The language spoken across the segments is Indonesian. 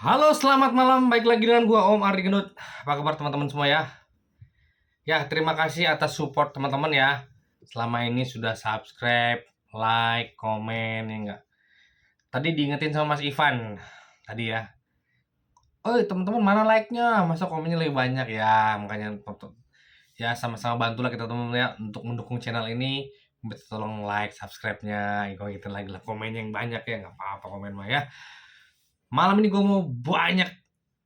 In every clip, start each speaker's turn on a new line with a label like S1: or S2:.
S1: Halo, selamat malam. Baik lagi dengan gua Om Ardi Gendut. Apa kabar teman-teman semua ya? Ya, terima kasih atas support teman-teman ya. Selama ini sudah subscribe, like, komen ya enggak. Tadi diingetin sama Mas Ivan tadi ya. Oh, teman-teman mana like-nya? Masa komennya lebih banyak ya? Makanya ya sama-sama bantulah kita teman-teman ya untuk mendukung channel ini. Minta tolong like, subscribe-nya, gitu lagi lah komennya yang banyak ya, nggak apa-apa komen mah ya. Malam ini gue mau banyak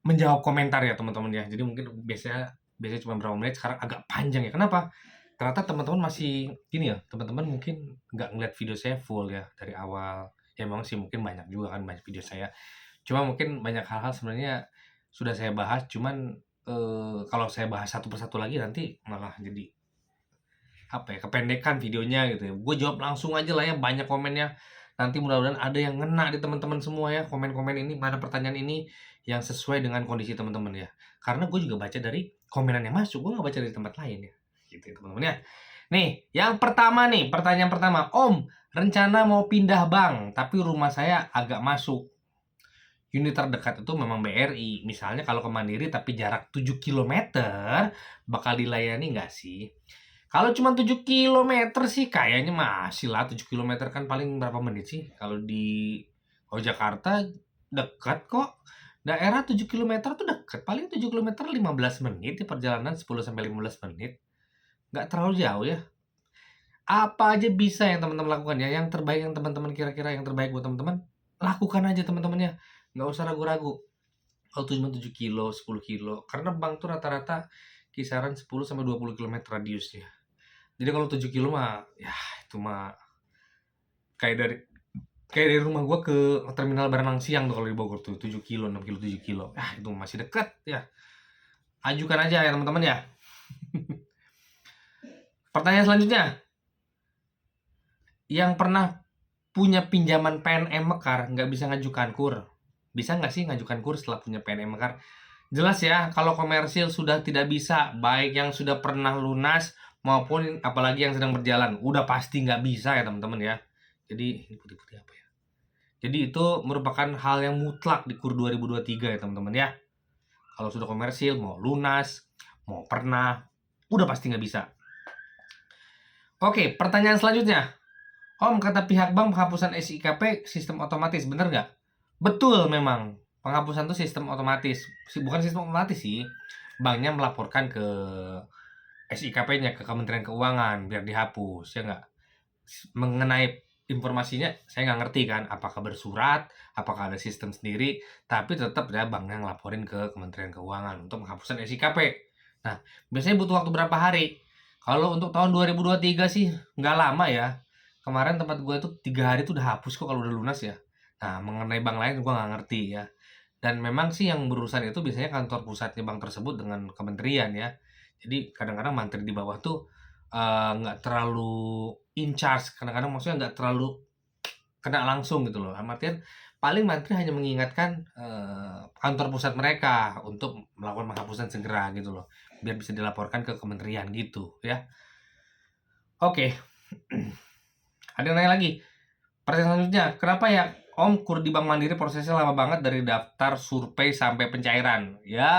S1: menjawab komentar ya teman-teman ya. Jadi mungkin biasanya cuma berapa menit, sekarang agak panjang ya. Kenapa? Ternyata teman-teman masih gini ya, teman-teman mungkin nggak ngeliat video saya full ya dari awal. Ya memang sih mungkin banyak juga kan banyak video saya. Cuma mungkin banyak hal-hal sebenarnya sudah saya bahas, cuman kalau saya bahas satu persatu lagi nanti malah jadi apa ya, kependekan videonya gitu ya. Gue jawab langsung aja lah ya, banyak komennya. Nanti mudah-mudahan ada yang ngena di teman-teman semua ya, komen-komen ini, mana pertanyaan ini yang sesuai dengan kondisi teman-teman ya. Karena gue juga baca dari komenan yang masuk, gue nggak baca dari tempat lain ya. Gitu ya teman-teman ya. Nih, yang pertama nih, pertanyaan pertama. Om, rencana mau pindah bank, tapi rumah saya agak masuk. Unit terdekat itu memang BRI. Misalnya kalau ke Mandiri tapi jarak 7 kilometer, bakal dilayani nggak sih? Kalau cuma 7 kilometer sih kayaknya masih lah. 7 kilometer kan paling berapa menit sih? Kalau Jakarta dekat kok. Daerah 7 kilometer tuh dekat. Paling 7 kilometer 15 menit di perjalanan 10 sampai 15 menit. Nggak terlalu jauh ya. Apa aja bisa yang teman-teman lakukan ya. Yang terbaik yang teman-teman kira-kira yang terbaik buat teman-teman, lakukan aja teman-teman ya. Nggak usah ragu-ragu. Kalau cuma 7 kilo, 10 kilo. Karena bank tuh rata-rata kisaran 10 sampai 20 kilometer radiusnya. Jadi kalau 7 kilo mah, ya itu mah kayak dari kayak dari rumah gua ke terminal Baranang Siang tuh kalau di Bogor tuh 7 kilo, 6 kilo, 7 kilo. Ah, itu masih dekat ya. Ajukan aja ya teman-teman ya. Pertanyaan selanjutnya, yang pernah punya pinjaman PNM Mekar nggak bisa ngajukan KUR. Bisa nggak sih ngajukan KUR setelah punya PNM Mekar? Jelas ya, kalau komersil sudah tidak bisa, baik yang sudah pernah lunas maupun apalagi yang sedang berjalan. Udah pasti nggak bisa ya teman-teman ya. Jadi, ini putih-putih apa ya? Jadi itu merupakan hal yang mutlak di KUR 2023 ya teman-teman ya. Kalau sudah komersil, mau lunas, mau pernah, udah pasti nggak bisa. Oke, pertanyaan selanjutnya. Om, kata pihak bank penghapusan SIKP sistem otomatis, bener nggak? Betul memang. Penghapusan itu sistem otomatis. Bukan sistem otomatis sih. Banknya melaporkan ke SIKP-nya, ke Kementerian Keuangan, biar dihapus, ya nggak? Mengenai informasinya, saya nggak ngerti kan. Apakah bersurat, apakah ada sistem sendiri, tapi tetap ya banknya ngelaporin ke Kementerian Keuangan untuk penghapusan SIKP. Nah, biasanya butuh waktu berapa hari? Kalau untuk tahun 2023 sih nggak lama ya. Kemarin tempat gue itu 3 hari tuh udah hapus kok kalau udah lunas ya. Nah, mengenai bank lain gue nggak ngerti ya. Dan memang sih yang berurusan itu biasanya kantor pusatnya bank tersebut dengan kementerian ya. Jadi kadang-kadang mantri di bawah tuh nggak terlalu in charge. Kadang-kadang maksudnya nggak terlalu kena langsung gitu loh. Artian paling mantri hanya mengingatkan kantor pusat mereka untuk melakukan penghapusan segera gitu loh. Biar bisa dilaporkan ke kementerian gitu ya. Oke. Ada yang nanya lagi. Pertanyaan selanjutnya, kenapa ya Om KUR di Bank Mandiri prosesnya lama banget dari daftar survei sampai pencairan? Ya,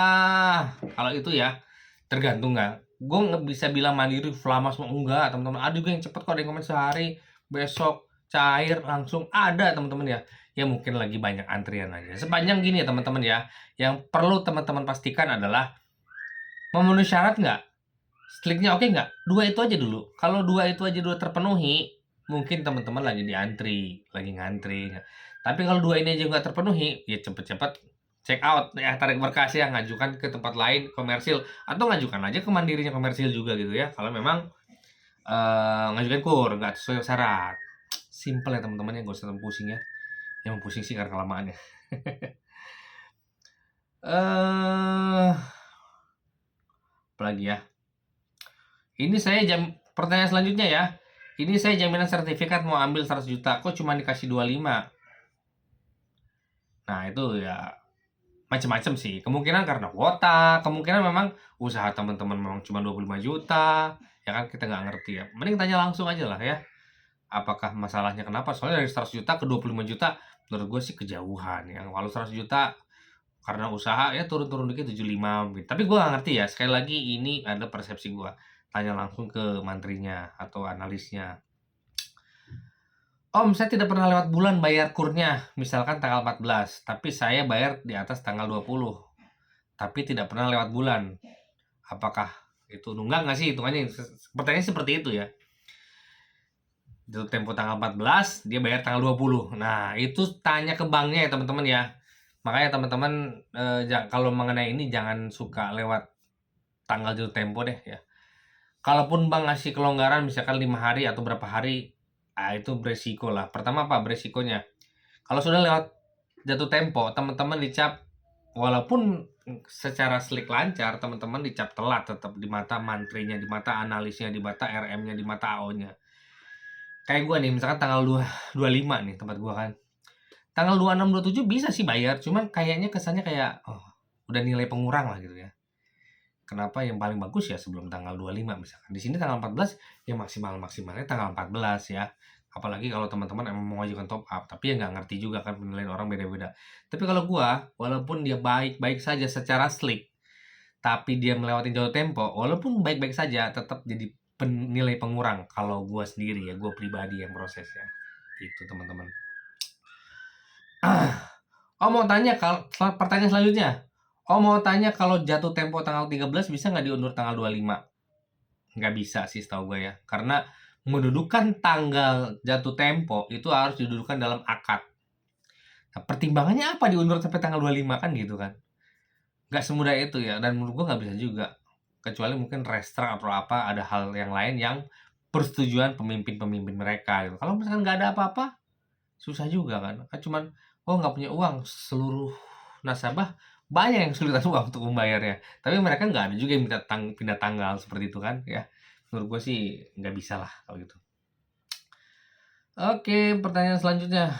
S1: kalau itu ya tergantung nggak. Gue nggak bisa bilang Mandiri lama semua enggak, teman-teman. Ada juga yang cepet kok, ada yang komen sehari, besok cair langsung ada teman-teman ya. Ya mungkin lagi banyak antrian aja. Sepanjang gini ya teman-teman ya. Yang perlu teman-teman pastikan adalah memenuhi syarat nggak? Kliknya oke nggak? Dua itu aja dulu. Kalau dua itu aja dulu terpenuhi, mungkin teman-teman lagi diantri, lagi ngantri. Tapi kalau dua ini aja nggak terpenuhi, ya cepet-cepet check out ya, tarik berkas ya, ngajukan ke tempat lain komersil atau ngajukan aja ke mandirinya komersil juga gitu ya. Kalau memang ngajukan KUR nggak sesuai syarat. Simple ya teman-teman ya, nggak usah terlalu pusing ya. Yang pusing sih karena kelamaannya. Apalagi ya? Ini saya pertanyaan selanjutnya ya. Ini saya jaminan sertifikat mau ambil 100 juta, kok cuma dikasih 25? Nah, itu ya macam-macam sih. Kemungkinan karena kuota, kemungkinan memang usaha teman-teman memang cuma 25 juta. Ya kan kita nggak ngerti ya. Mending tanya langsung aja lah ya. Apakah masalahnya kenapa? Soalnya dari 100 juta ke 25 juta menurut gue sih kejauhan. Yang kalau 100 juta karena usaha ya turun-turun dikit 75 mungkin. Tapi gue nggak ngerti ya, sekali lagi ini ada persepsi gue. Tanya langsung ke mantrinya atau analisnya. Om, saya tidak pernah lewat bulan bayar kurnya, misalkan tanggal 14, tapi saya bayar di atas tanggal 20, tapi tidak pernah lewat bulan. Apakah itu nunggak nggak sih hitungannya? Pertanyaannya seperti itu ya. Jatuh tempo tanggal 14, dia bayar tanggal 20. Nah, itu tanya ke banknya ya teman-teman ya. Makanya teman-teman kalau mengenai ini jangan suka lewat tanggal jatuh tempo deh ya. Kalaupun bank ngasih kelonggaran misalkan 5 hari atau berapa hari, itu beresiko lah. Pertama apa beresikonya? Kalau sudah lewat jatuh tempo, teman-teman dicap walaupun secara slick lancar, teman-teman dicap telat tetap di mata mantrinya, di mata analisnya, di mata RM-nya, di mata AO-nya. Kayak gue nih, misalkan tanggal 25 nih tempat gue kan. Tanggal 26, 27 bisa sih bayar, cuman kayaknya kesannya kayak udah nilai pengurang lah gitu ya. Kenapa yang paling bagus ya sebelum tanggal 25 misalkan. Di sini tanggal 14 ya maksimalnya tanggal 14 ya. Apalagi kalau teman-teman emang mau mengajukan top up, tapi ya nggak ngerti juga kan penilaian orang beda-beda. Tapi kalau gua, walaupun dia baik-baik saja secara slick, tapi dia melewati jauh tempo, walaupun baik-baik saja, tetap jadi nilai pengurang kalau gua sendiri ya, gua pribadi yang prosesnya. Itu teman-teman. Oh mau tanya pertanyaan selanjutnya. Oh mau tanya kalau jatuh tempo tanggal 13 bisa nggak diundur tanggal 25? Nggak bisa sih setahu gue ya. Karena mendudukan tanggal jatuh tempo itu harus didudukan dalam akad. Nah, pertimbangannya apa diundur sampai tanggal 25 kan gitu kan. Nggak semudah itu ya. Dan menurut gue nggak bisa juga. Kecuali mungkin restruk atau apa ada hal yang lain yang persetujuan pemimpin-pemimpin mereka gitu. Kalau misalkan nggak ada apa-apa, susah juga kan. Cuman, nggak punya uang. Seluruh nasabah banyak yang kesulitan uang untuk membayarnya. Tapi mereka nggak ada juga yang minta pindah tanggal seperti itu kan ya. Menurut gue sih nggak bisa lah kalau gitu. Oke, pertanyaan selanjutnya.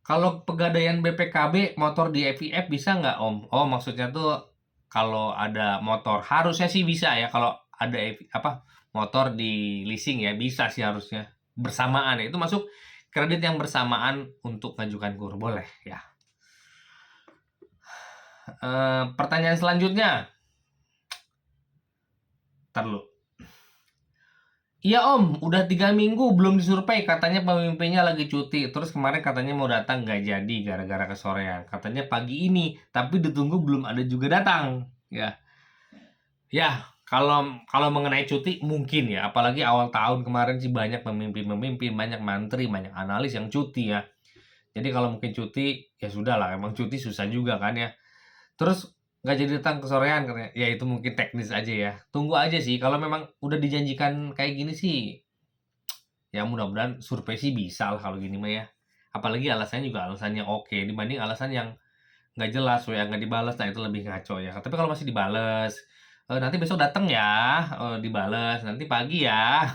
S1: Kalau pegadaian BPKB motor di FIF bisa nggak Om? Oh maksudnya tuh kalau ada motor harusnya sih bisa ya. Kalau ada motor di leasing ya bisa sih harusnya bersamaan ya. Itu masuk kredit yang bersamaan untuk ngajukan kur boleh ya. Pertanyaan selanjutnya. Ntar dulu. Iya Om, udah 3 minggu belum disurvei. Katanya pemimpinnya lagi cuti. Terus kemarin katanya mau datang nggak jadi gara-gara kesorean. Katanya pagi ini, tapi ditunggu belum ada juga datang. Ya, kalau mengenai cuti mungkin ya. Apalagi awal tahun kemarin sih banyak pemimpin-pemimpin, banyak mantri, banyak analis yang cuti ya. Jadi kalau mungkin cuti ya sudah lah. Emang cuti susah juga kan ya. Terus nggak jadi datang ke sorean katanya. Ya itu mungkin teknis aja ya. Tunggu aja sih. Kalau memang udah dijanjikan kayak gini sih, ya mudah-mudahan survei sih bisa lah kalau gini mah ya. Apalagi alasannya juga alasannya oke dibanding alasan yang nggak jelas WA nggak dibalas. Nah itu lebih ngaco ya. Tapi kalau masih dibales, nanti besok datang ya, dibales nanti pagi ya.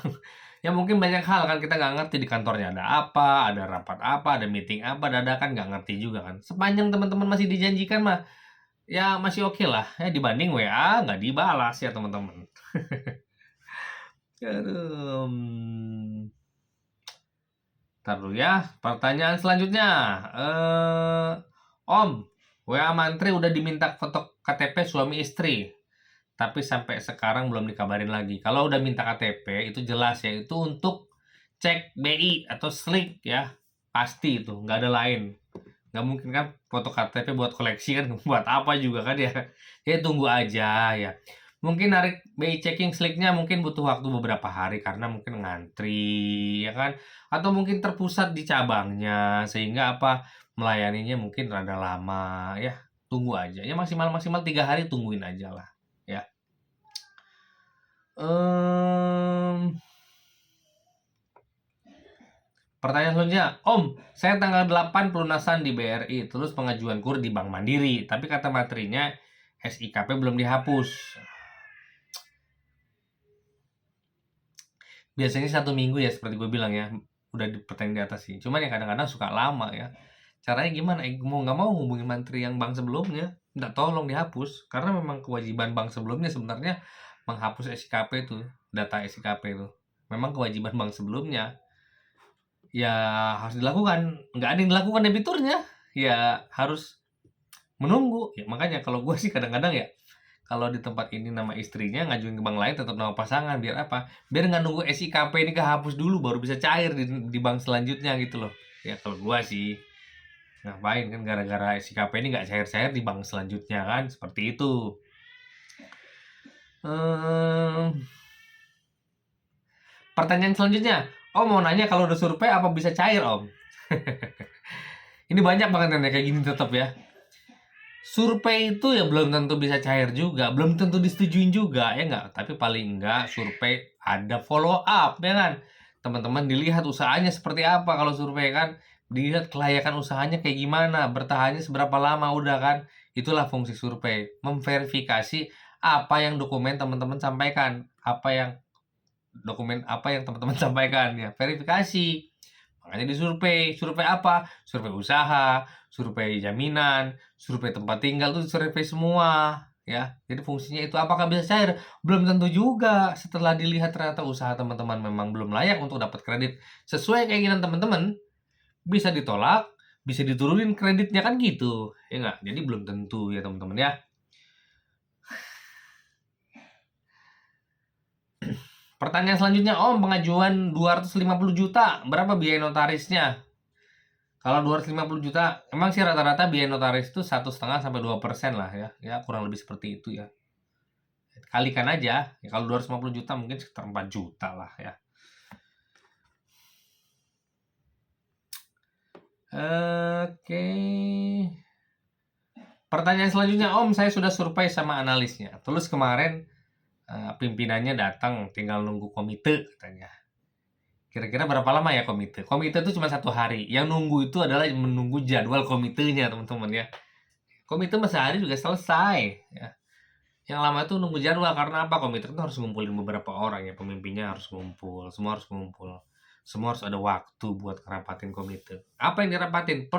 S1: Ya mungkin banyak hal kan kita nggak ngerti di kantornya ada apa, ada rapat apa, ada meeting apa, dadakan nggak ngerti juga kan. Sepanjang teman-teman masih dijanjikan mah ya masih oke lah ya dibanding WA nggak dibalas ya teman-teman. Aduh. Ntar dulu ya. Pertanyaan selanjutnya. Om, WA Mantri udah diminta foto KTP suami istri. Tapi sampai sekarang belum dikabarin lagi. Kalau udah minta KTP itu jelas ya. Itu untuk cek BI atau SLIK ya. Pasti itu. Nggak ada lain. Nggak mungkin kan foto KTP buat koleksi kan. Buat apa juga kan ya. Ya tunggu aja ya. Mungkin narik BI checking slicknya mungkin butuh waktu beberapa hari karena mungkin ngantri ya kan atau mungkin terpusat di cabangnya sehingga melayaninya mungkin rada lama ya tunggu aja ya maksimal 3 hari tungguin aja lah ya. Pertanyaan selanjutnya, Om, saya tanggal 8 pelunasan di BRI, terus pengajuan kur di Bank Mandiri, tapi kata materinya SIKP belum dihapus. Biasanya 1 minggu ya seperti gue bilang ya, udah di pertanyaan di atas sih. Cuman ya kadang-kadang suka lama ya. Caranya gimana? Mau nggak mau ngubungin menteri yang bank sebelumnya, nggak tolong dihapus. Karena memang kewajiban bank sebelumnya sebenarnya menghapus SIKP itu, data SIKP itu. Memang kewajiban bank sebelumnya. Ya harus dilakukan. Nggak ada yang dilakukan debiturnya. Ya harus menunggu. Ya, makanya kalau gue sih kadang-kadang ya, kalau di tempat ini nama istrinya, ngajuin ke bank lain tetap nama pasangan. Biar apa? Biar nggak nunggu SIKP ini kehapus dulu baru bisa cair di bank selanjutnya gitu loh. Ya kalau gue sih, ngapain kan gara-gara SIKP ini nggak cair-cair di bank selanjutnya kan, seperti itu. Pertanyaan selanjutnya, Om mau nanya kalau udah survei apa bisa cair, Om? Ini banyak banget yang kayak gini tetap ya. Survei itu ya belum tentu bisa cair juga, belum tentu disetujuin juga, ya nggak? Tapi paling nggak survei ada follow up, ya kan? Teman-teman dilihat usahanya seperti apa kalau survei kan, dilihat kelayakan usahanya kayak gimana, bertahannya seberapa lama udah kan? Itulah fungsi survei, memverifikasi apa yang dokumen teman-teman sampaikan, apa yang teman-teman sampaikan ya, verifikasi. Makanya disurvei. Survei apa? Survei usaha, survei jaminan, survei tempat tinggal tuh survei semua ya. Jadi fungsinya itu apakah bisa cair? Belum tentu juga. Setelah dilihat ternyata usaha teman-teman memang belum layak untuk dapat kredit sesuai keinginan teman-teman, bisa ditolak, bisa diturunin kreditnya kan gitu. Ya enggak? Jadi belum tentu ya teman-teman ya. Pertanyaan selanjutnya, Om, pengajuan 250 juta, berapa biaya notarisnya? Kalau 250 juta, emang sih rata-rata biaya notaris itu 1,5-2% lah ya. Ya, kurang lebih seperti itu ya. Kalikan aja, ya, kalau 250 juta mungkin sekitar 4 juta lah ya. Oke. Pertanyaan selanjutnya, Om, saya sudah survei sama analisnya. Terus kemarin pimpinannya datang, tinggal nunggu komite katanya. Kira-kira berapa lama ya komite? Komite itu cuma 1 hari. Yang nunggu itu adalah menunggu jadwal komitenya, teman-teman ya. Komite mah sehari juga selesai ya. Yang lama itu nunggu jadwal karena apa? Komite itu harus ngumpulin beberapa orang ya, pemimpinnya harus ngumpul, semua harus ngumpul. Semua harus ada waktu buat ngerapatin komite. Apa yang dirapatin?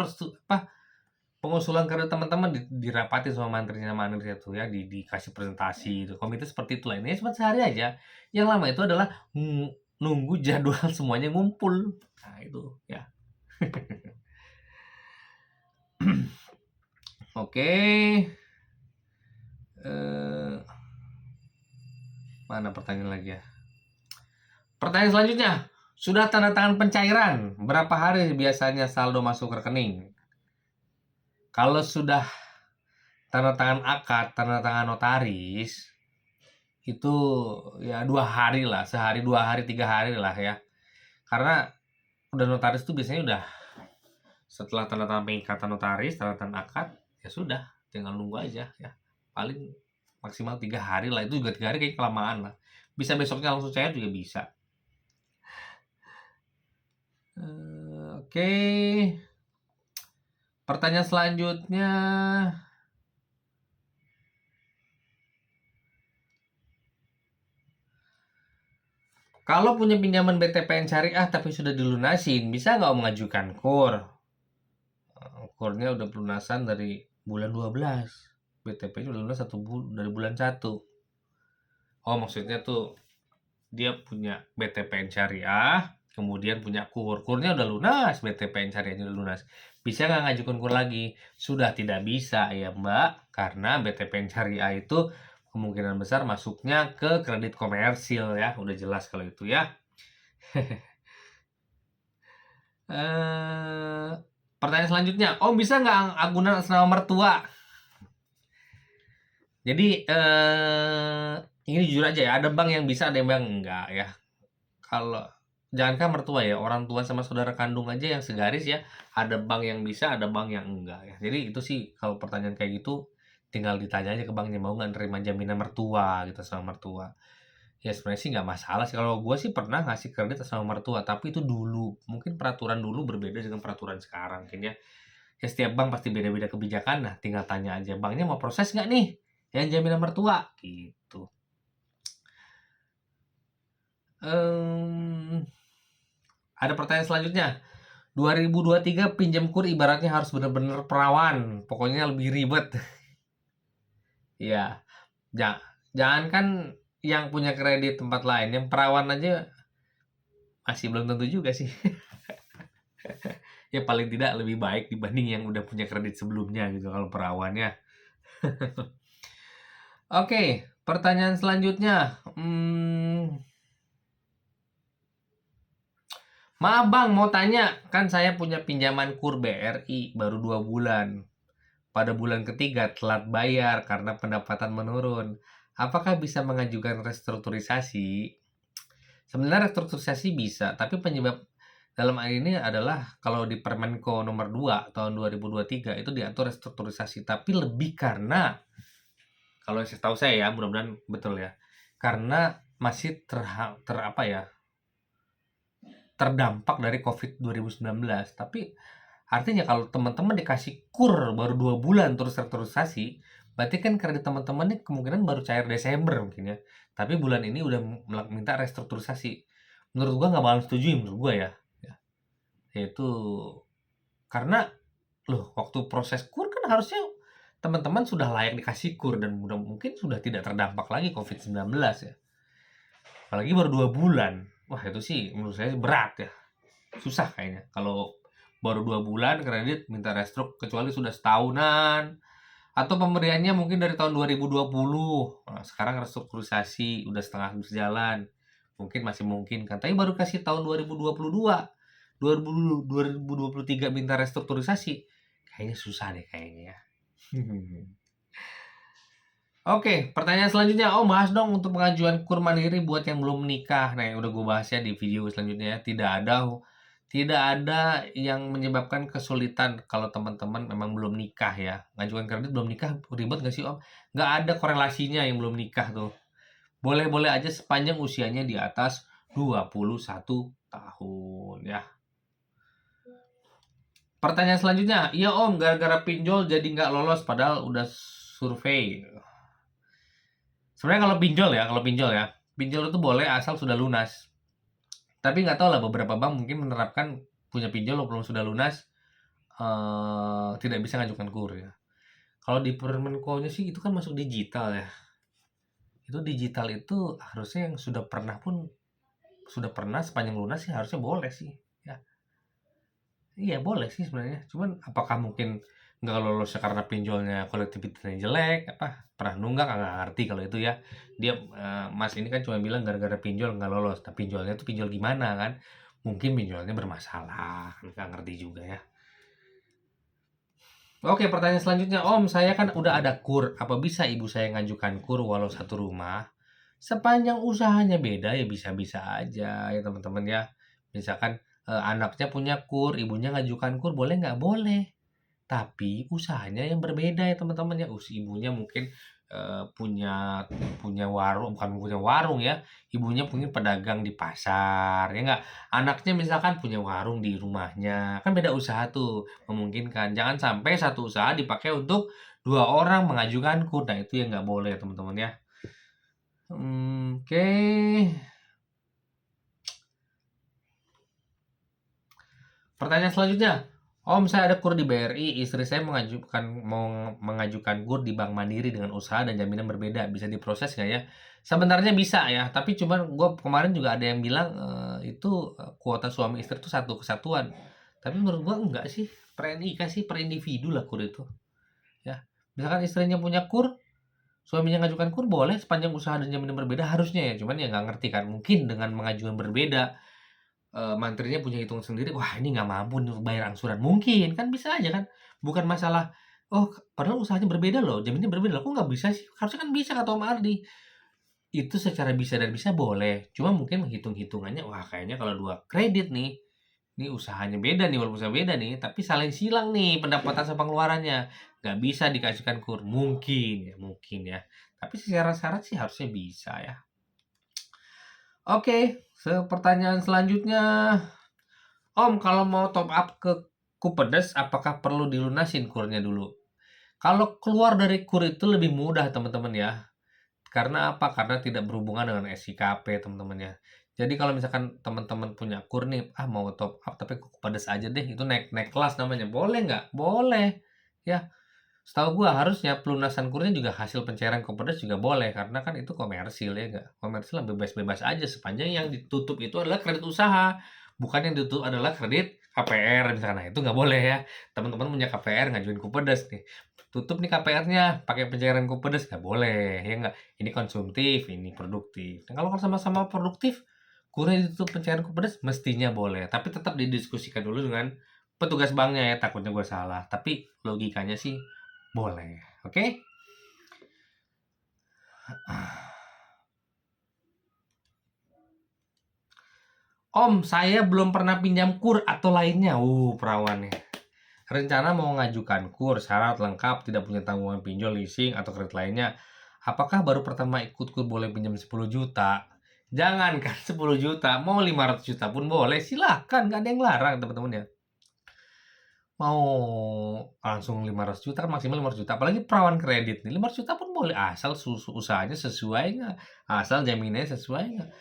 S1: Pengusulan kerja teman-teman dirapatin sama mantri itu ya, dikasih presentasi itu. Komite seperti itulah. Ini cuma sehari aja. Yang lama itu adalah nunggu jadwal semuanya ngumpul. Nah, itu ya. Oke. Mana pertanyaan lagi ya? Pertanyaan selanjutnya, sudah tanda tangan pencairan, berapa hari biasanya saldo masuk rekening? Kalau sudah tanda tangan akad, tanda tangan notaris, itu ya 2 hari lah, sehari, 2 hari, 3 hari lah ya. Karena udah notaris tuh biasanya udah setelah tanda tangan pengikatan notaris, tanda tangan akad, ya sudah, tinggal nunggu aja ya. Paling maksimal 3 hari lah, itu juga 3 hari kayak kelamaan lah. Bisa besoknya langsung cair juga bisa. Oke. Pertanyaan selanjutnya. Kalau punya pinjaman BTPN syariah tapi sudah dilunasin, bisa nggak mengajukan KUR? KURnya udah pelunasan dari bulan 12. BTP-nya udah lunas dari bulan 1. Oh, maksudnya tuh dia punya BTPN syariah, kemudian punya KUR. KURnya udah lunas, BTPN syariahnya udah lunas. Bisa nggak ngajukan KUR lagi? Sudah tidak bisa ya Mbak, karena BTPN syariah itu kemungkinan besar masuknya ke kredit komersil ya. Udah jelas kalau itu ya. Pertanyaan selanjutnya, Om bisa nggak agunan atas nama mertua? Jadi ini jujur aja ya, ada bank yang bisa, ada yang enggak ya. Kalau jangankan mertua ya, orang tua sama saudara kandung aja yang segaris ya, ada bank yang bisa, ada bank yang enggak ya. Jadi itu sih kalau pertanyaan kayak gitu tinggal ditanya aja ke banknya mau nggak nerima jaminan mertua gitu sama mertua. Ya sebenarnya sih nggak masalah sih. Kalau gue sih pernah ngasih kredit sama mertua, tapi itu dulu. Mungkin peraturan dulu berbeda dengan peraturan sekarang. Kayaknya ya setiap bank pasti beda-beda kebijakan. Nah tinggal tanya aja, banknya mau proses nggak nih yang jaminan mertua gitu. Ada pertanyaan selanjutnya. 2023 pinjam KUR ibaratnya harus benar-benar perawan. Pokoknya lebih ribet. Ya, jangan kan yang punya kredit tempat lain, yang perawan aja masih belum tentu juga sih. Ya paling tidak lebih baik dibanding yang udah punya kredit sebelumnya gitu kalau perawannya. Oke, pertanyaan selanjutnya. Maaf Bang, mau tanya. Kan saya punya pinjaman KUR BRI baru 2 bulan. Pada bulan ketiga telat bayar karena pendapatan menurun. Apakah bisa mengajukan restrukturisasi? Sebenarnya restrukturisasi bisa, tapi penyebab dalam hal ini adalah kalau di Permenko nomor 2 tahun 2023 itu diatur restrukturisasi, tapi lebih karena kalau tahu saya ya, mudah-mudahan betul ya. Karena masih apa ya? Terdampak dari Covid 2019. Tapi artinya kalau teman-teman dikasih KUR baru 2 bulan terus restrukturisasi, berarti kan kredit teman-teman ini kemungkinan baru cair Desember mungkin ya. Tapi bulan ini udah minta restrukturisasi. Menurut gua nggak bakal setuju menurut gua ya. Ya. Yaitu karena loh waktu proses KUR kan harusnya teman-teman sudah layak dikasih KUR dan mungkin sudah tidak terdampak lagi COVID-19 ya. Apalagi baru 2 bulan. Wah, itu sih menurut saya berat ya. Susah kayaknya kalau baru 2 bulan kredit minta restruk kecuali sudah setahunan atau pemberiannya mungkin dari tahun 2020. Nah, sekarang restrukturisasi udah setengah berjalan. Mungkin masih mungkin kan. Tapi baru kasih tahun 2022. 2023 minta restrukturisasi. Kayaknya susah deh kayaknya ya. Oke, pertanyaan selanjutnya. Oh, bahas dong untuk pengajuan KUR Mandiri buat yang belum menikah. Nah, yang udah gue bahas ya di video selanjutnya ya. Tidak ada yang menyebabkan kesulitan kalau teman-teman memang belum nikah ya. Ngajukan kredit belum nikah ribet nggak sih Om? Nggak ada korelasinya yang belum nikah tuh. Boleh-boleh aja sepanjang usianya di atas 21 tahun ya. Pertanyaan selanjutnya. Iya Om, gara-gara pinjol jadi nggak lolos padahal udah survei. Sebenarnya kalau pinjol ya, pinjol itu boleh asal sudah lunas. Tapi nggak tahu lah beberapa bank mungkin menerapkan punya pinjol walaupun sudah lunas tidak bisa ngajukan KUR ya. Kalau di Permenko-nya sih itu kan masuk digital ya. Itu digital itu harusnya yang sudah pernah sepanjang lunas sih harusnya boleh sih ya. Iya boleh sih sebenarnya. Cuman apakah mungkin nggak lolos karena pinjolnya kolektivitasnya jelek apa pernah nunggak nggak ngerti kalau itu ya dia Mas ini kan cuma bilang gara-gara pinjol nggak lolos tapi pinjolnya tuh pinjol gimana kan mungkin pinjolnya bermasalah nggak ngerti juga ya. Oke pertanyaan selanjutnya Om saya kan udah ada KUR apa bisa ibu saya ngajukan KUR walau satu rumah sepanjang usahanya beda ya bisa-bisa aja ya teman-teman ya misalkan anaknya punya KUR ibunya ngajukan KUR boleh nggak boleh. Tapi usahanya yang berbeda ya teman-teman ya. Ibunya mungkin, punya punya warung bukan punya warung ya, ibunya mungkin pedagang di pasar, ya nggak? Anaknya misalkan punya warung di rumahnya, kan beda usaha tuh, memungkinkan. Jangan sampai satu usaha dipakai untuk 2 orang mengajukan KUR. Nah itu yang nggak boleh teman-teman ya. Oke. Pertanyaan selanjutnya. Om, saya ada KUR di BRI, istri saya mau mengajukan KUR di Bank Mandiri dengan usaha dan jaminan berbeda, bisa diproses nggak ya? Sebenarnya bisa ya, tapi cuman gue kemarin juga ada yang bilang itu kuota suami istri itu satu kesatuan. Tapi menurut gue enggak sih, per NIK sih per individu lah KUR itu. Ya, misalkan istrinya punya KUR, suaminya ngajukan KUR boleh sepanjang usaha dan jaminan berbeda harusnya ya. Cuman ya nggak ngerti kan, mungkin dengan mengajukan berbeda mantrinya punya hitung sendiri, wah ini nggak mampu nih bayar angsuran. Mungkin, kan bisa aja kan. Bukan masalah, oh padahal usahanya berbeda loh, jaminnya berbeda loh, kok nggak bisa sih? Harusnya kan bisa kata Om Ardi. Itu secara bisa dan bisa boleh, cuma mungkin hitung-hitungannya, wah kayaknya kalau 2 kredit nih, ini usahanya beda nih, walaupun usaha beda nih, tapi saling silang nih pendapatan sama pengeluarannya. Nggak bisa dikasihkan KUR, mungkin ya. Tapi secara syarat sih harusnya bisa ya. Oke, pertanyaan selanjutnya. Om, kalau mau top up ke Kupedes, apakah perlu dilunasin KUR-nya dulu? Kalau keluar dari KUR itu lebih mudah, teman-teman ya. Karena apa? Karena tidak berhubungan dengan SIKP, teman-teman ya. Jadi kalau misalkan teman-teman punya KUR nih, mau top up tapi ke Kupedes aja deh, itu naik kelas namanya. Boleh nggak? Boleh. Ya, setahu gua harusnya pelunasan KUR-nya juga hasil pencairan Kupedes juga boleh karena kan itu komersil ya nggak? Komersil bebas-bebas aja sepanjang yang ditutup itu adalah kredit usaha, bukan yang ditutup adalah kredit KPR misalkan, nah itu nggak boleh ya. Teman-teman punya KPR ngajuin Kupedes nih, tutup nih KPR-nya pakai pencairan Kupedes, nggak boleh, ya nggak? Ini konsumtif, ini produktif. Nah, kalau sama-sama produktif, kurang ditutup pencairan Kupedes, mestinya boleh. Tapi tetap didiskusikan dulu dengan petugas banknya ya, takutnya gue salah. Tapi logikanya sih boleh, oke? Om, saya belum pernah pinjam KUR atau lainnya. Perawan nih. Rencana mau ngajukan KUR, syarat lengkap, tidak punya tanggungan pinjol, leasing, atau kredit lainnya. Apakah baru pertama ikut KUR boleh pinjam 10 juta? Jangan kan 10 juta, mau 500 juta pun boleh, silahkan, nggak ada yang larang teman-teman ya. Mau langsung 500 juta kan maksimal 500 juta, apalagi perawan kredit nih, 500 juta pun boleh, asal usahanya sesuai nggak, asal jaminannya sesuai nggak.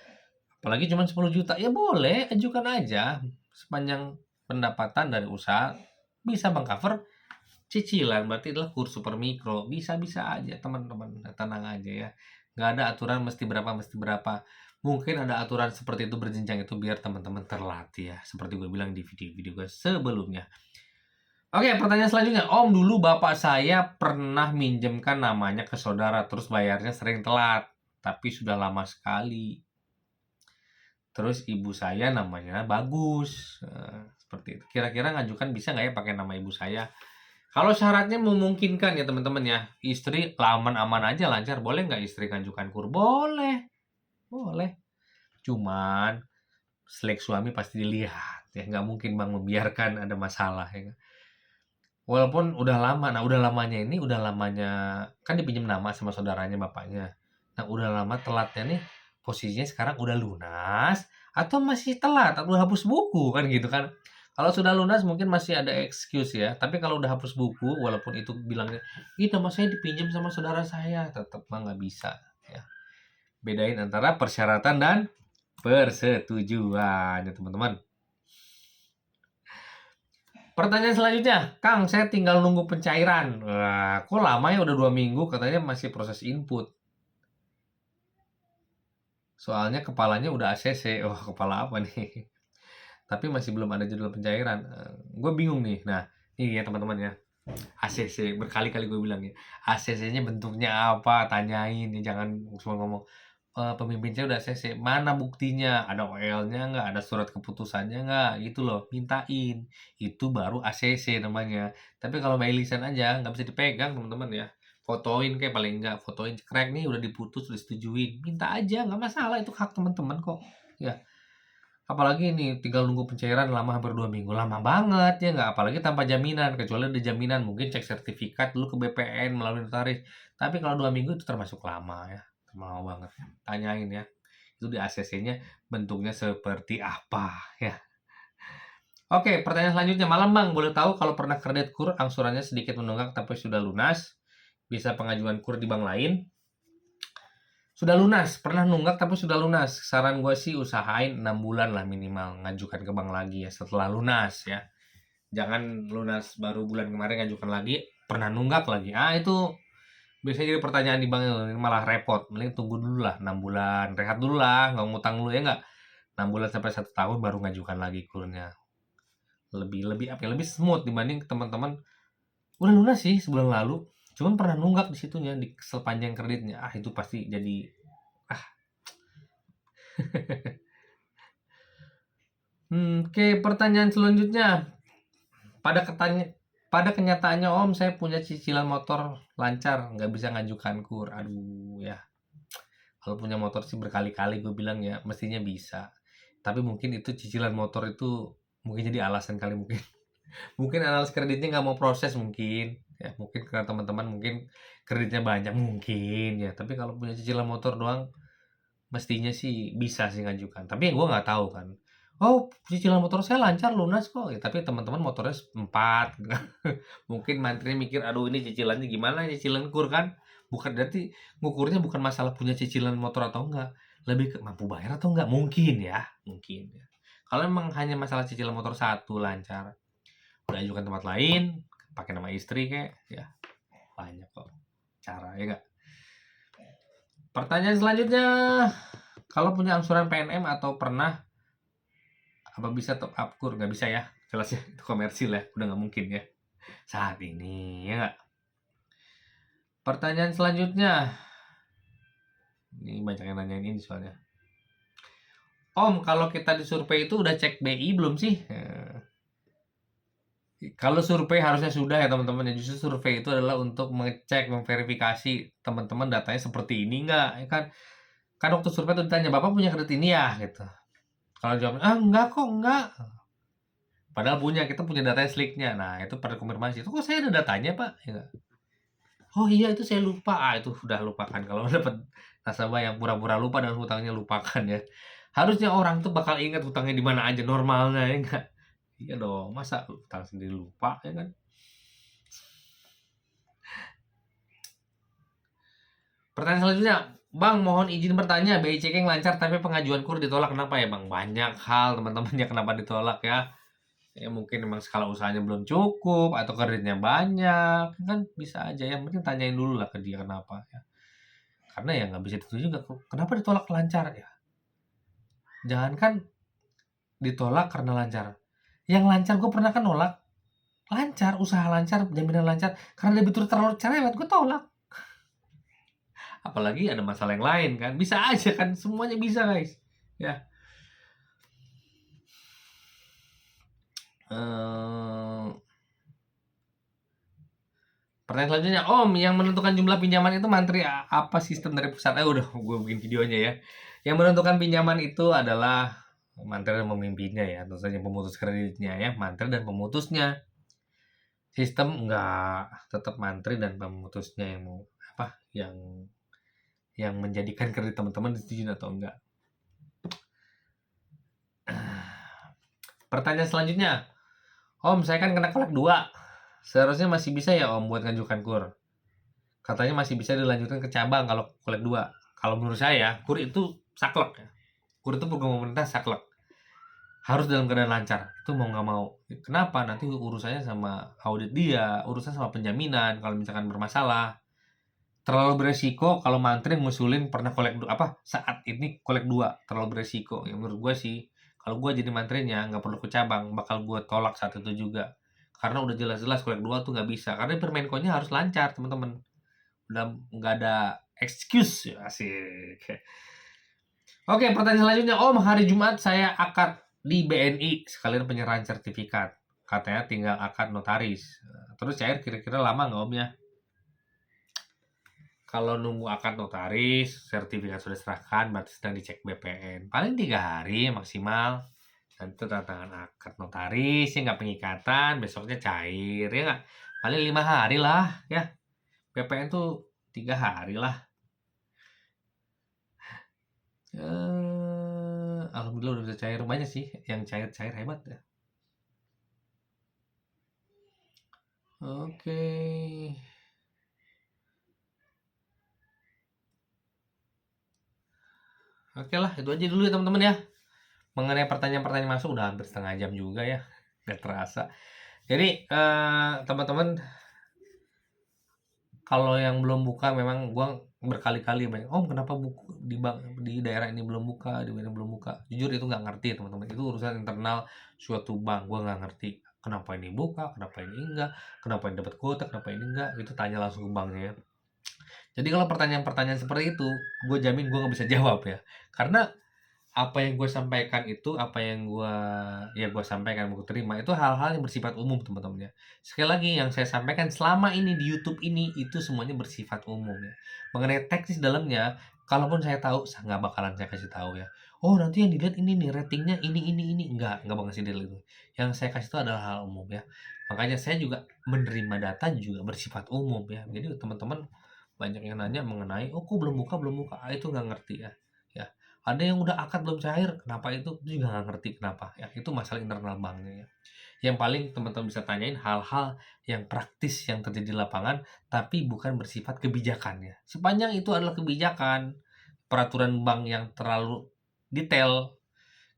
S1: Apalagi cuma 10 juta, ya boleh, ajukan aja. Sepanjang pendapatan dari usaha bisa mengcover cicilan, berarti adalah KUR super mikro. Bisa-bisa aja teman-teman, tenang aja ya. Nggak ada aturan mesti berapa, mesti berapa. Mungkin ada aturan seperti itu berjenjang itu biar teman-teman terlatih ya. Seperti gue bilang di video-video gue sebelumnya. Oke, pertanyaan selanjutnya. Om, dulu bapak saya pernah minjemkan namanya ke saudara, terus bayarnya sering telat. Tapi sudah lama sekali. Terus ibu saya namanya Bagus. Seperti itu. Kira-kira ngajukan bisa nggak ya pakai nama ibu saya? Kalau syaratnya memungkinkan ya teman-teman ya. Istri aman-aman aja lancar. Boleh nggak istri ngajukan KUR? Boleh. Boleh. Cuman selek suami pasti dilihat. Ya nggak mungkin bang membiarkan ada masalah ya. Walaupun udah lama. Nah udah lamanya ini udah lamanya. Kan dipinjam nama sama saudaranya bapaknya. Nah udah lama telatnya nih. Posisinya sekarang udah lunas. Atau masih telat. Atau udah hapus buku kan gitu kan. Kalau sudah lunas mungkin masih ada excuse ya. Tapi kalau udah hapus buku, walaupun itu bilangnya, ih nama saya dipinjam sama saudara saya, tetap mah nggak bisa. Ya. Bedain antara persyaratan dan persetujuan ya teman-teman. Pertanyaan selanjutnya, Kang, saya tinggal nunggu pencairan. Wah, kok lama ya udah 2 minggu, katanya masih proses input. Soalnya kepalanya udah ACC. Oh, kepala apa nih? Tapi masih belum ada jadwal pencairan. Gue bingung nih. Nah, ini ya teman-teman ya. ACC berkali-kali gue bilang ya, ACC-nya bentuknya apa, tanyain ya, jangan cuma ngomong pemimpin saya udah ACC, mana buktinya, ada OL-nya nggak, ada surat keputusannya nggak, gitu loh, mintain, itu baru ACC namanya. Tapi kalau by lisan aja nggak bisa dipegang teman-teman ya, fotoin kayak paling nggak, fotoin cekrek nih udah diputus, udah disetujuin, minta aja nggak masalah, itu hak teman-teman kok ya. Apalagi ini tinggal nunggu pencairan lama hampir 2 minggu, lama banget ya nggak? Apalagi tanpa jaminan, kecuali ada jaminan mungkin cek sertifikat dulu ke BPN melalui notaris. Tapi kalau 2 minggu itu termasuk lama ya, lama banget. Tanyain ya, itu di ACC-nya bentuknya seperti apa ya. Oke, pertanyaan selanjutnya, malam bang, boleh tahu kalau pernah kredit KUR angsurannya sedikit menunggak tapi sudah lunas, bisa pengajuan KUR di bank lain? Sudah lunas, pernah nunggak tapi sudah lunas. Saran gue sih usahain 6 bulan lah minimal ngajukan ke bank lagi ya setelah lunas ya. Jangan lunas baru bulan kemarin ngajukan lagi, pernah nunggak lagi. Itu biasanya jadi pertanyaan di bank ini malah repot. Mending tunggu dulu lah 6 bulan, rehat dulu lah, nggak ngutang dulu ya nggak. 6 bulan sampai 1 tahun baru ngajukan lagi kurnya. Lebih lebih apa ya, lebih smooth dibanding teman-teman udah lunas sih sebulan lalu. Cuman pernah nunggak di situnya di sepanjang kreditnya. Itu pasti jadi ah. Oke, pertanyaan selanjutnya. Pada katanya, pada kenyataannya Om, saya punya cicilan motor lancar, nggak bisa ngajukan KUR. Aduh ya, kalau punya motor sih berkali-kali gue bilang ya, mestinya bisa. Tapi mungkin itu cicilan motor itu mungkin jadi alasan kali mungkin. Mungkin analis kreditnya nggak mau proses mungkin. Ya, mungkin karena teman-teman mungkin kreditnya banyak mungkin ya. Tapi kalau punya cicilan motor doang, mestinya sih bisa sih ngajukan. Tapi gue nggak tahu kan. Oh, cicilan motor saya lancar lunas kok. Ya, tapi teman-teman motornya 4 gitu kan. Mungkin mantrinya mikir, aduh ini cicilannya gimana cicilan KUR kan. Bukan berarti ngukurnya bukan masalah punya cicilan motor atau enggak. Lebih ke mampu bayar atau enggak. Mungkin ya. Mungkin ya. Kalau memang hanya masalah cicilan motor satu lancar. Udah ajukan tempat lain. Pakai nama istri kayak. Ya banyak kok cara ya enggak. Pertanyaan selanjutnya. Kalau punya angsuran PNM atau pernah apa bisa top up KUR? Nggak bisa ya. Jelas ya, itu komersil ya, udah nggak mungkin ya saat ini, ya nggak? Pertanyaan selanjutnya, ini banyak yang nanyain ini soalnya. Om, kalau kita di survei itu udah cek BI belum sih? Kalau survei harusnya sudah ya teman-teman ya. Justru survei itu adalah untuk mengecek, memverifikasi teman-teman datanya seperti ini nggak, ya kan? Kan waktu survei itu ditanya, Bapak punya kredit ini ya? Gitu. Kalau jawab, enggak kok, enggak. Padahal kita punya datanya slicknya. Nah, itu pada konfirmasi. Itu kok saya ada datanya, Pak? Ya nggak? Oh iya, itu saya lupa. Itu udah lupakan. Kalau dapat nasabah yang pura-pura lupa dan hutangnya lupakan ya. Harusnya orang tuh bakal ingat hutangnya di mana aja normalnya, ya enggak? Iya dong, masa hutang sendiri lupa, ya kan? Pertanyaan selanjutnya, Bang, mohon izin bertanya, BI checking lancar tapi pengajuan KUR ditolak, kenapa ya Bang? Banyak hal teman-teman ya kenapa ditolak ya. Ya mungkin memang skala usahanya belum cukup atau kreditnya banyak, kan bisa aja ya. Mungkin tanyain dulu lah ke dia kenapa ya. Karena ya nggak bisa dituju juga, kenapa ditolak lancar ya. Jangankan ditolak karena lancar. Yang lancar gue pernah kan nolak. Lancar, usaha lancar, jaminan lancar. Karena debitur terlalu cerewet, gue tolak. Apalagi ada masalah yang lain kan, bisa aja kan, semuanya bisa guys ya. Pertanyaan selanjutnya, Om, yang menentukan jumlah pinjaman itu mantri apa sistem dari pusat? Udah gue bikin videonya ya. Yang menentukan pinjaman itu adalah mantri dan pemimpinnya ya, tentu saja pemutus kreditnya ya, mantri dan pemutusnya. Sistem enggak, tetap mantri dan pemutusnya yang mau apa, yang menjadikan kredit teman-teman disetujui atau enggak. Pertanyaan selanjutnya, Om, saya kan kena kolek 2. Seharusnya masih bisa ya Om buat ngajukan KUR. Katanya masih bisa dilanjutkan ke cabang kalau kolek 2. Kalau menurut saya, KUR itu saklek ya. KUR itu program pemerintah saklek. Harus dalam keadaan lancar. Itu mau nggak mau. Kenapa? Nanti urusannya sama audit dia, urusan sama penjaminan kalau misalkan bermasalah. Terlalu beresiko kalau mantri ngusulin pernah kolek apa saat ini kolek 2, terlalu beresiko. Ya menurut gue sih, kalau gue jadi mantrinya nggak perlu ke cabang, bakal gue tolak saat itu juga. Karena udah jelas-jelas kolek 2 tuh nggak bisa. Karena permenkonya harus lancar teman-teman. Udah nggak ada excuse ya, asik. Oke, pertanyaan selanjutnya, Om, hari Jumat saya akad di BNI sekalian penyerahan sertifikat. Katanya tinggal akad notaris. Terus cair kira-kira lama nggak Om ya? Kalau nunggu akad notaris, sertifikat sudah serahkan, berarti sedang dicek BPN. Paling 3 hari maksimal. Nanti tantangan akad notaris, ya nggak pengikatan, besoknya cair, ya nggak? Paling 5 hari lah, ya. BPN tuh 3 hari lah. Alhamdulillah udah bisa cair. Banyak sih yang cair-cair, hebat ya. Oke. Oke lah, itu aja dulu ya teman-teman ya. Mengenai pertanyaan-pertanyaan masuk udah hampir setengah jam juga ya. Gak terasa. Jadi teman-teman, kalau yang belum buka memang gua berkali-kali banyak, Om kenapa buku di bank di daerah ini belum buka, di mana belum buka. Jujur itu nggak ngerti teman-teman. Itu urusan internal suatu bank. Gua nggak ngerti kenapa ini buka, kenapa ini enggak, kenapa ini dapat kuota, kenapa ini enggak. Itu tanya langsung ke banknya ya. Jadi kalau pertanyaan-pertanyaan seperti itu, gue jamin gue nggak bisa jawab ya. Karena apa yang gue sampaikan itu, apa yang gue sampaikan, gue terima, itu hal-hal yang bersifat umum teman-teman ya. Sekali lagi yang saya sampaikan selama ini di YouTube ini, itu semuanya bersifat umum ya. Mengenai teknis dalamnya, kalaupun saya tahu, saya nggak bakalan saya kasih tahu ya. Oh nanti yang dilihat ini nih, ratingnya ini. Nggak bakal kasih dilihat itu. Yang saya kasih itu adalah hal umum ya. Makanya saya juga menerima data juga bersifat umum ya. Jadi teman-teman banyak yang nanya mengenai, oh kok belum buka, itu nggak ngerti ya. Ya, ada yang udah akad belum cair, kenapa itu juga nggak ngerti kenapa ya. Itu masalah internal banknya ya. Yang paling teman-teman bisa tanyain hal-hal yang praktis yang terjadi di lapangan, tapi bukan bersifat kebijakan ya. Sepanjang itu adalah kebijakan, peraturan bank yang terlalu detail,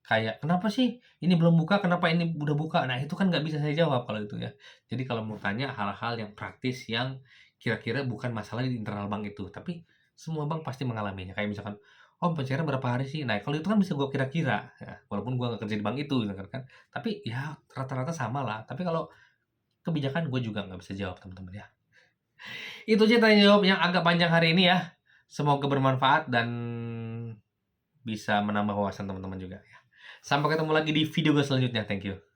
S1: kayak kenapa sih ini belum buka, kenapa ini udah buka, nah itu kan nggak bisa saya jawab kalau itu ya. Jadi kalau mau tanya hal-hal yang praktis yang kira-kira bukan masalah di internal bank itu, tapi semua bank pasti mengalaminya. Kayak misalkan, "Oh, pencairnya berapa hari sih?" Nah, kalau itu kan bisa gue kira-kira, ya, walaupun gue nggak kerja di bank itu gitu kan. Tapi ya rata-rata sama lah, tapi kalau kebijakan gue juga nggak bisa jawab teman-teman ya. Itu aja tanya jawab yang agak panjang hari ini ya. Semoga bermanfaat dan bisa menambah wawasan teman-teman juga ya. Sampai ketemu lagi di video gue selanjutnya. Thank you.